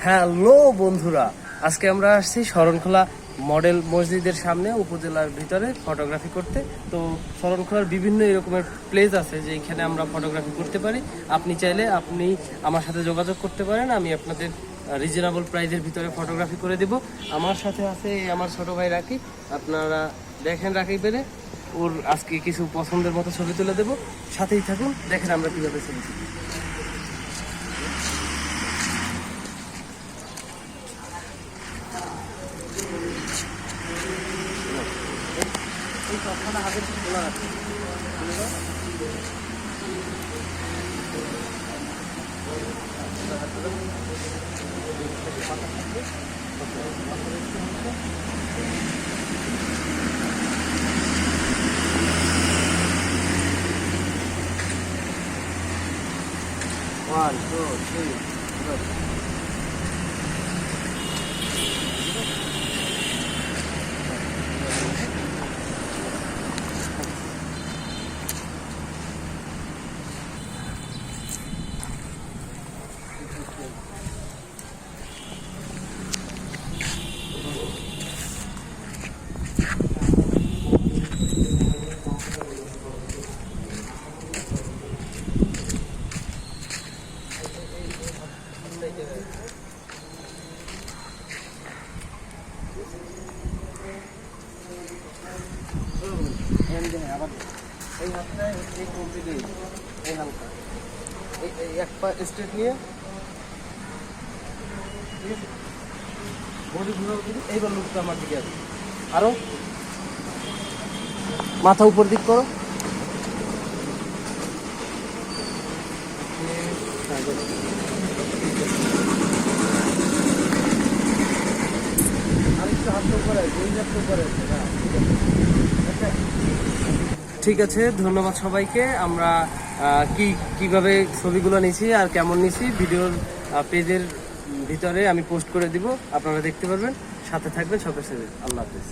Hello বন্ধুরা, আজকে আমরা আসছি শরণখোলা মডেল মসজিদের সামনে উপজেলার ভিতরে ফটোগ্রাফি করতে। তো শরণখোলার বিভিন্ন এরকমের প্লেস আছে যে এখানে আমরা ফটোগ্রাফি করতে পারি। আপনি চাইলে আপনি আমার সাথে যোগাযোগ করতে পারেন, আমি আপনাদের রিজনেবল প্রাইসের ভিতরে ফটোগ্রাফি করে দেব। আমার সাথে আছে আমার ছোট ভাই রাকিব। আপনারা দেখেন রাকিবের ওর আজকে কিছু পছন্দের মতো ছবি তুলে দেবো, সাথেই থাকুন, দেখেন আমরা কীভাবে ছবি তুলি। এই সবখানে হাতের খোলা আছে। One, two, three, good. এই হাতটা এই কমপ্লিট এই হালকা এই এক পা স্ট্রেট নিয়ে, ঠিক আছে, বডি ঘুরাও দিবি। এইবার লুকটা আমার দিকে আসবে, আরো মাথা উপর দিক করো। আরেকটু হাত উপরে আছে, এই হাত উপরে আছে। ঠিক আছে, ধন্যবাদ সবাইকে। আমরা কিভাবে ছবিগুলো নিছি আর কেমন নিছি ভিডিওর পেজের ভিতরে আমি পোস্ট করে দিব, আপনারা দেখতে পারবেন। সাথে থাকবেন সকের সাথে। আল্লাহ হাফেজ।